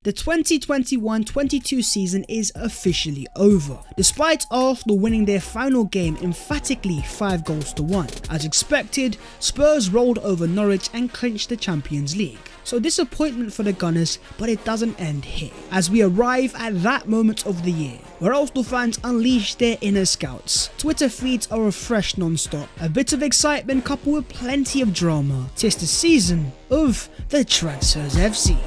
The 2021-22 season is officially over, despite Arsenal winning their final game emphatically 5-1. As expected, Spurs rolled over Norwich and clinched the Champions League. So disappointment for the Gunners, but it doesn't end here, as we arrive at that moment of the year where Arsenal fans unleash their inner scouts. Twitter feeds are refreshed non-stop, a bit of excitement coupled with plenty of drama. 'Tis the season of the Transfers FC.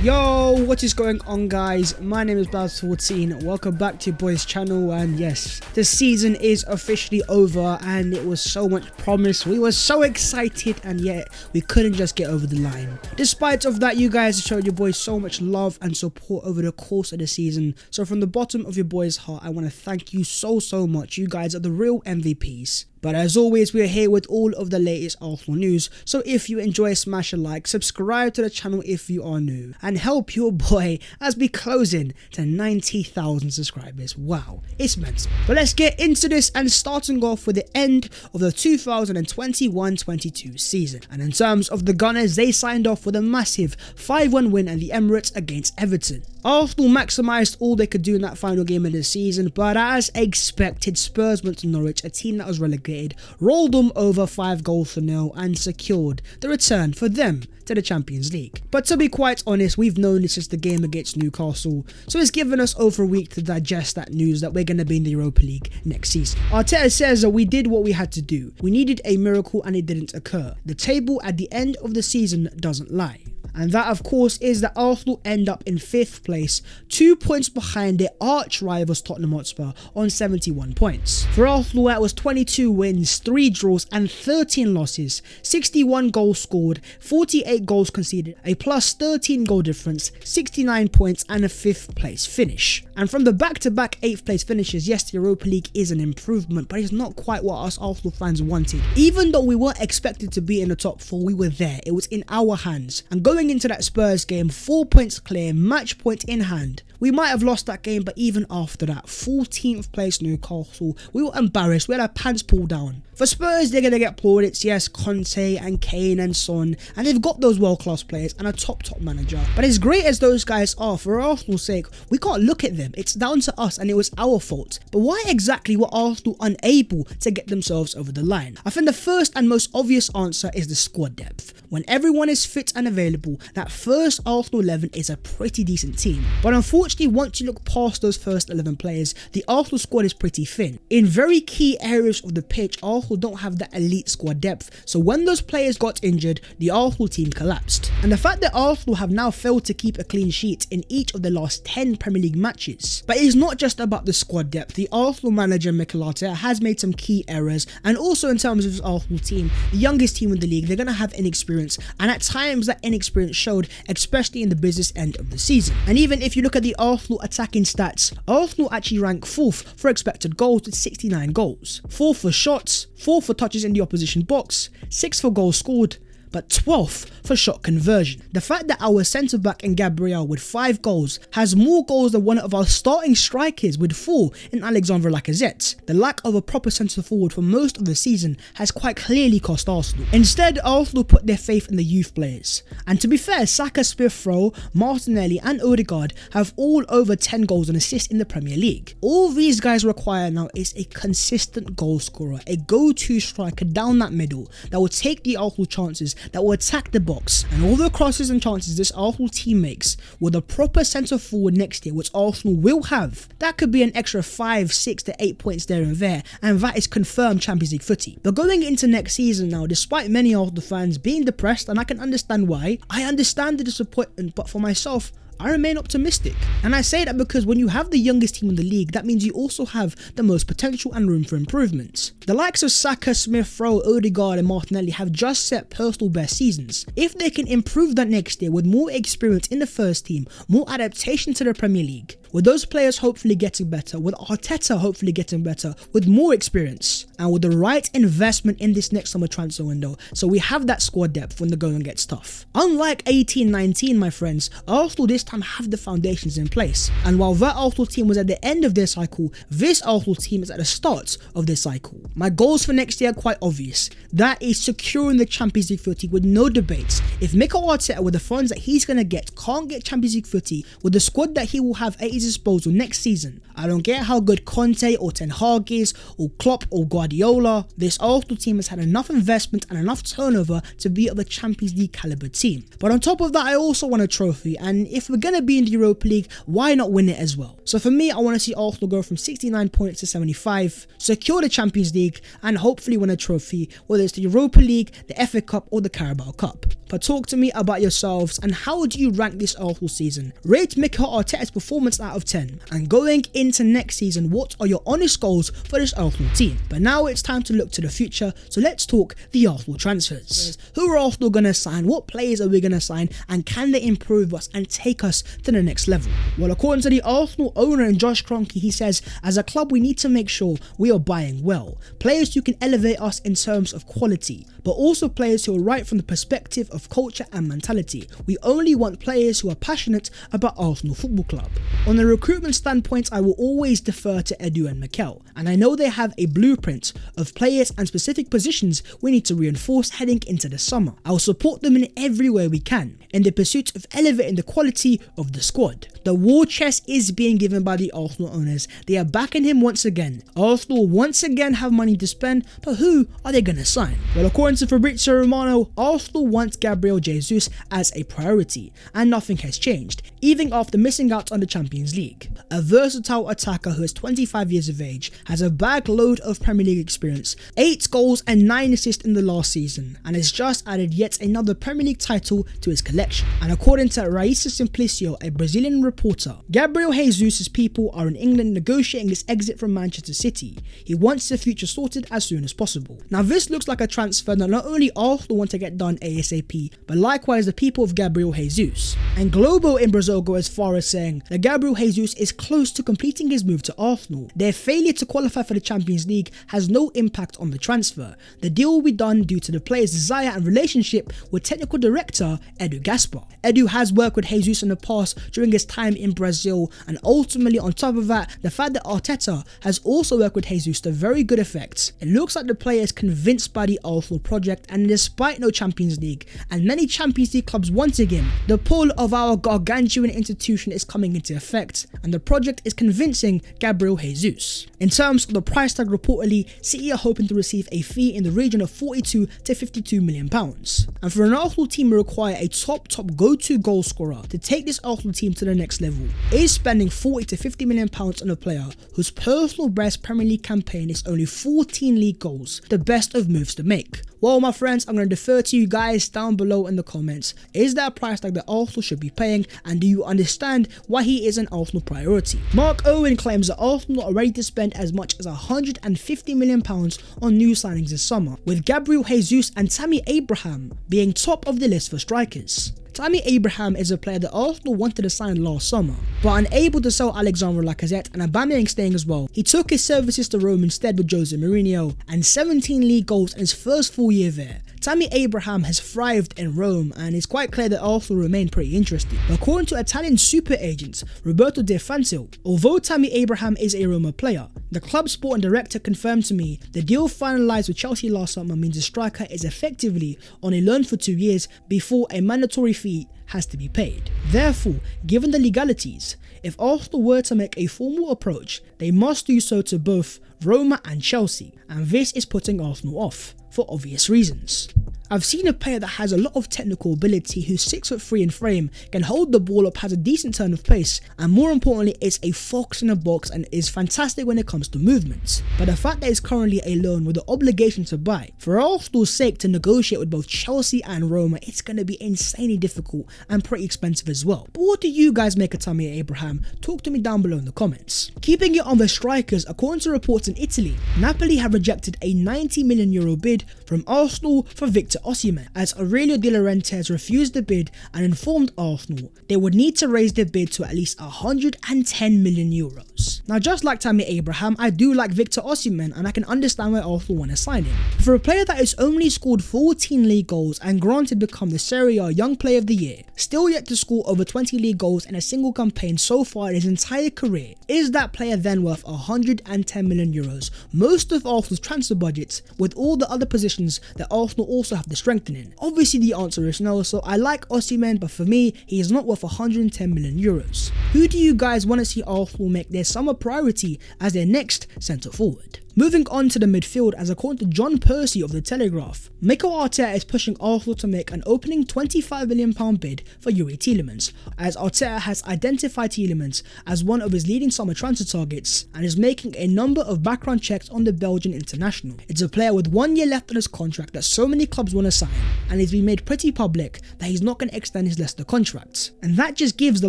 Yo, what is going on, guys? My name is Baz14. Welcome back to your boys channel, and yes, the season is officially over and it was so much promise. We were so excited and yet we couldn't just get over the line. Despite of that, you guys showed your boys so much love and support over the course of the season. So from the bottom of your boys' heart, I want to thank you so much. You guys are the real MVPs. But as always, we're here with all of the latest Arsenal news, so if you enjoy, smash a like, subscribe to the channel if you are new, and help your boy as we close in to 90,000 subscribers. Wow, it's mental. But let's get into this, and starting off with the end of the 2021-22 season. And in terms of the Gunners, they signed off with a massive 5-1 win at the Emirates against Everton. Arsenal maximised all they could do in that final game of the season, but as expected, Spurs went to Norwich, a team that was relegated, rolled them over 5-0 and secured the return for them to the Champions League. But to be quite honest, we've known this since the game against Newcastle, so it's given us over a week to digest that news that we're going to be in the Europa League next season. Arteta says that we did what we had to do. We needed a miracle and it didn't occur. The table at the end of the season doesn't lie. And that, of course, is that Arsenal end up in 5th place, 2 points behind their arch rivals Tottenham Hotspur on 71 points. For Arsenal, that was 22 wins, 3 draws and 13 losses, 61 goals scored, 48 goals conceded, a plus 13 goal difference, 69 points and a 5th place finish. And from the back-to-back 8th place finishes, yes, the Europa League is an improvement, but it's not quite what us Arsenal fans wanted. Even though we weren't expected to be in the top 4, we were there. It was in our hands. And going into that Spurs game, 4 points clear, match point in hand. We might have lost that game, but even after that, 14th place Newcastle, we were embarrassed. We had our pants pulled down. For Spurs, they're going to get plaudits, yes, Conte and Kane and Son, and they've got those world-class players and a top manager. But as great as those guys are, for Arsenal's sake, we can't look at them. It's down to us and it was our fault. But why exactly were Arsenal unable to get themselves over the line? I think the first and most obvious answer is the squad depth. When everyone is fit and available, that first Arsenal 11 is a pretty decent team. But unfortunately, once you look past those first 11 players, the Arsenal squad is pretty thin. In very key areas of the pitch, Arsenal don't have that elite squad depth, so when those players got injured, the Arsenal team collapsed. And the fact that Arsenal have now failed to keep a clean sheet in each of the last 10 Premier League matches. But it's not just about the squad depth. The Arsenal manager Mikel Arteta has made some key errors, and also in terms of his Arsenal team, the youngest team in the league, they're going to have inexperience, and at times that inexperience showed, especially in the business end of the season. And even if you look at the Arsenal attacking stats, Arsenal actually rank 4th for expected goals with 69 goals, 4th for shots, 4th for touches in the opposition box, 6th for goals scored, but 12th for shot conversion. The fact that our centre-back in Gabriel with 5 goals has more goals than one of our starting strikers with 4 in Alexandre Lacazette. The lack of a proper centre-forward for most of the season has quite clearly cost Arsenal. Instead, Arsenal put their faith in the youth players. And to be fair, Saka, Smith Rowe, Martinelli and Odegaard have all over 10 goals and assists in the Premier League. All these guys require now is a consistent goal scorer, a go-to striker down that middle that will take the Arsenal chances, that will attack the box, and all the crosses and chances this Arsenal team makes with a proper centre forward next year, which Arsenal will have, that could be an extra 5, 6 to 8 points there and there, and that is confirmed Champions League footy. But going into next season now, despite many Arsenal fans being depressed, and I can understand why, I understand the disappointment, but for myself, I remain optimistic. And I say that because when you have the youngest team in the league, that means you also have the most potential and room for improvements. The likes of Saka, Smith Rowe, Odegaard and Martinelli have just set personal best seasons. If they can improve that next year with more experience in the first team, more adaptation to the Premier League, With those players hopefully getting better, with Arteta hopefully getting better, with more experience, and with the right investment in this next summer transfer window, so we have that squad depth when the going gets tough. Unlike 18-19, my friends, Arsenal this time have the foundations in place. And while that Arsenal team was at the end of their cycle, this Arsenal team is at the start of their cycle. My goals for next year are quite obvious. That is securing the Champions League footy with no debates. If Mikel Arteta, with the funds that he's going to get, can't get Champions League footy with the squad that he will have at his disposal next season, I don't care how good Conte or Ten Hag is, or Klopp or Guardiola, this Arsenal team has had enough investment and enough turnover to be of a Champions League caliber team. But on top of that, I also want a trophy, and if we're going to be in the Europa League, why not win it as well? So for me, I want to see Arsenal go from 69 points to 75, secure the Champions League, and hopefully win a trophy, whether it's the Europa League, the FA Cup or the Carabao Cup. But talk to me about yourselves, and how do you rank this Arsenal season? Rate Mikel Arteta's performance out of 10, and going into next season, what are your honest goals for this Arsenal team? But now it's time to look to the future, so let's talk the Arsenal transfers. Who are Arsenal going to sign? What players are we going to sign? And can they improve us and take us to the next level? Well, according to the Arsenal owner and Josh Kroenke, he says, as a club we need to make sure we are buying well. Players who can elevate us in terms of quality, but also players who are right from the perspective of culture and mentality. We only want players who are passionate about Arsenal Football Club. On the recruitment standpoint, I will always defer to Edu and Mikel, and I know they have a blueprint of players and specific positions we need to reinforce heading into the summer. I will support them in every way we can, in the pursuit of elevating the quality of the squad. The war chest is being given by the Arsenal owners. They are backing him once again. Arsenal once again have money to spend, but who are they going to sign? Well, according to Fabrizio Romano, Arsenal wants Gabriel Jesus as a priority, and nothing has changed, even after missing out on the Champions League. A versatile attacker who is 25 years of age, has a bag load of Premier League experience, 8 goals and 9 assists in the last season, and has just added yet another Premier League title to his collection. And according to Raíssa Simplicio, a Brazilian reporter, Gabriel Jesus' people are in England negotiating his exit from Manchester City. He wants the future sorted as soon as possible. Now this looks like a transfer that not only Arsenal want to get done ASAP, but likewise the people of Gabriel Jesus. And Globo in Brazil go as far as saying that Gabriel Jesus is close to completing his move to Arsenal. Their failure to qualify for the Champions League has no impact on the transfer. The deal will be done due to the player's desire and relationship with technical director Edu Gaspar. Edu has worked with Jesus in the past during his time in Brazil, and ultimately on top of that, the fact that Arteta has also worked with Jesus to very good effect. It looks like the player is convinced by the Arsenal project, and despite no Champions League and many Champions League clubs wanting him, the pull of our gargantuan institution is coming into effect, and the project is convincing Gabriel Jesus. In terms of the price tag, reportedly City are hoping to receive a fee in the region of 42 to 52 million pounds. And for an Arsenal team who require a top go-to goal scorer to take this Arsenal team to the next level, is spending 40 to 50 million pounds on a player whose personal best Premier League campaign is only 14 league goals, the best of moves to make. Well, my friends, I'm going to defer to you guys down below in the comments. Is that a price tag that Arsenal should be paying, and do you understand why he is an Arsenal priority? Mark Owen claims that Arsenal are ready to spend as much as 150 million pounds on new signings this summer, with Gabriel Jesus and Tammy Abraham being top of the list for strikers. Tammy Abraham is a player that Arsenal wanted to sign last summer, but unable to sell Alexandre Lacazette and Aubameyang staying as well, he took his services to Rome instead with Jose Mourinho, and 17 league goals in his first full year there. Tammy Abraham has thrived in Rome, and it's quite clear that Arsenal remain pretty interested. But according to Italian super agent Roberto De Fantil, although Tammy Abraham is a Roma player, the club's sporting director confirmed to me the deal finalised with Chelsea last summer means the striker is effectively on a loan for 2 years before a mandatory fee has to be paid. Therefore, given the legalities, if Arsenal were to make a formal approach, they must do so to both Roma and Chelsea, and this is putting Arsenal off, for obvious reasons. I've seen a player that has a lot of technical ability, who's 6'3" in frame, can hold the ball up, has a decent turn of pace, and more importantly is a fox in a box and is fantastic when it comes to movement. But the fact that he's currently a loan with the obligation to buy, for Arsenal's sake to negotiate with both Chelsea and Roma, it's going to be insanely difficult and pretty expensive as well. But what do you guys make of Tammy Abraham? Talk to me down below in the comments. Keeping it on the strikers, according to reports in Italy, Napoli have rejected a €90 million bid from Arsenal for Victor Victor Osimhen, as Aurelio De Laurentiis refused the bid and informed Arsenal they would need to raise their bid to at least 110 million euros. Now, just like Tammy Abraham, I do like Victor Osimhen and I can understand why Arsenal want to sign him. For a player that has only scored 14 league goals and granted become the Serie A Young Player of the Year, still yet to score over 20 league goals in a single campaign so far in his entire career, is that player then worth 110 million euros, most of Arsenal's transfer budgets, with all the other positions that Arsenal also have to strengthen in? Obviously the answer is no, so I like Osimhen, but for me, he is not worth 110 million euros. Who do you guys want to see Arsenal make their summer priority as their next centre forward? Moving on to the midfield, as according to John Percy of The Telegraph, Mikel Arteta is pushing Arsenal to make an opening £25 million bid for Youri Tielemans, as Arteta has identified Tielemans as one of his leading summer transfer targets and is making a number of background checks on the Belgian international. It's a player with 1 year left on his contract that so many clubs want to sign, and it's been made pretty public that he's not going to extend his Leicester contract. And that just gives the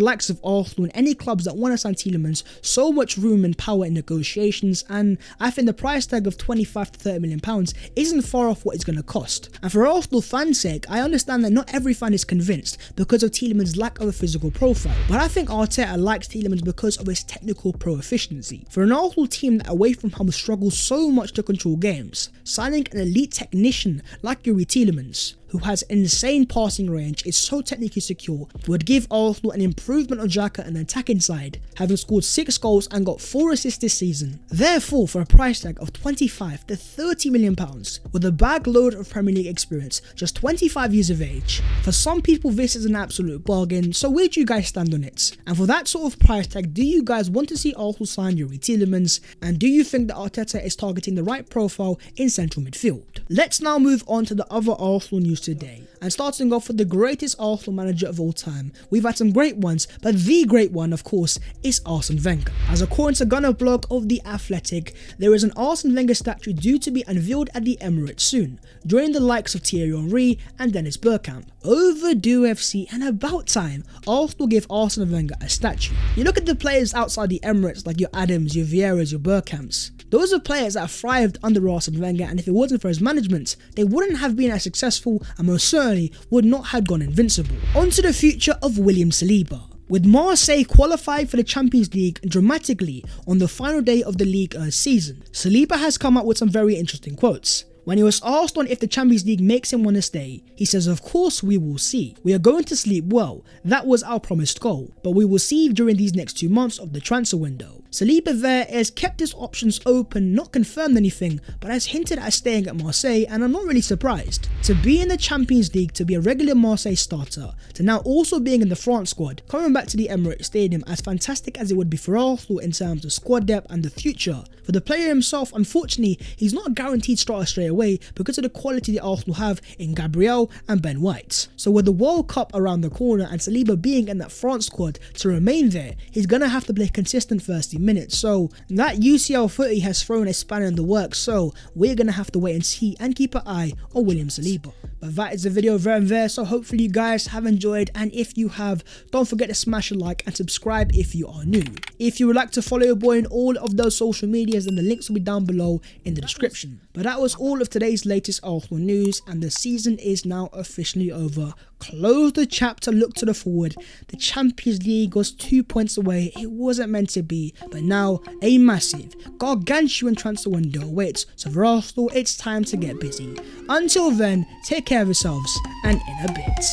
likes of Arsenal and any clubs that want to sign Tielemans so much room and power in negotiations, and I think the price tag of 25 to 30 million pounds isn't far off what it's going to cost. And for Arsenal fans' sake, I understand that not every fan is convinced because of Tielemans' lack of a physical profile, but I think Arteta likes Tielemans because of his technical pro-efficiency. For an Arsenal team that away from home struggles so much to control games, signing an elite technician like Youri Tielemans, who has insane passing range, is so technically secure, would give Arsenal an improvement on Xhaka on the attacking side, having scored 6 goals and got 4 assists this season. Therefore, for a price tag of 25 to 30 million pounds, with a bag load of Premier League experience, just 25 years of age, for some people this is an absolute bargain, so where do you guys stand on it? And for that sort of price tag, do you guys want to see Arsenal sign Youri Tielemans, and do you think that Arteta is targeting the right profile in central midfield? Let's now move on to the other Arsenal news today, and starting off with the greatest Arsenal manager of all time. We've had some great ones, but the great one of course is Arsen Wenger. As according to Gunnar blog of The Athletic, there is an Arsen Wenger statue due to be unveiled at the Emirates soon, joining the likes of Thierry Henry and Dennis Bergkamp. Overdue FC, and about time Arsenal gave Arsen Wenger a statue. You look at the players outside the Emirates like your Adams, your Vieiras, your Bergkamps. Those are players that have thrived under Arsen Wenger, and if it wasn't for his management, they wouldn't have been as successful and most certainly would not have gone invincible. On to the future of William Saliba. With Marseille qualified for the Champions League dramatically on the final day of the league season, Saliba has come up with some very interesting quotes. When he was asked on if the Champions League makes him want to stay, he says, "Of course we will see. We are going to sleep well. That was our promised goal. But we will see during these next 2 months of the transfer window." Saliba there has kept his options open, not confirmed anything, but has hinted at staying at Marseille, and I'm not really surprised. To be in the Champions League, to be a regular Marseille starter, to now also being in the France squad, coming back to the Emirates Stadium, as fantastic as it would be for Arsenal in terms of squad depth and the future. For the player himself, unfortunately, he's not a guaranteed starter straight away because of the quality that Arsenal have in Gabriel and Ben White. So with the World Cup around the corner and Saliba being in that France squad to remain there, he's going to have to play consistent 30 minutes. So that UCL footy has thrown a spanner in the works, so we're going to have to wait and see and keep an eye on William Saliba. But that is the video there and there, so hopefully you guys have enjoyed, and if you have, don't forget to smash a like and subscribe if you are new. If you would like to follow your boy in all of those social medias, then the links will be down below in the description. But that was all of today's latest Arsenal news, and the season is now officially over. Close the chapter, look to the forward. The Champions League was 2 points away. It wasn't meant to be, but now a massive, gargantuan transfer window awaits. So for Arsenal, it's time to get busy. Until then, take care of yourselves, and in a bit.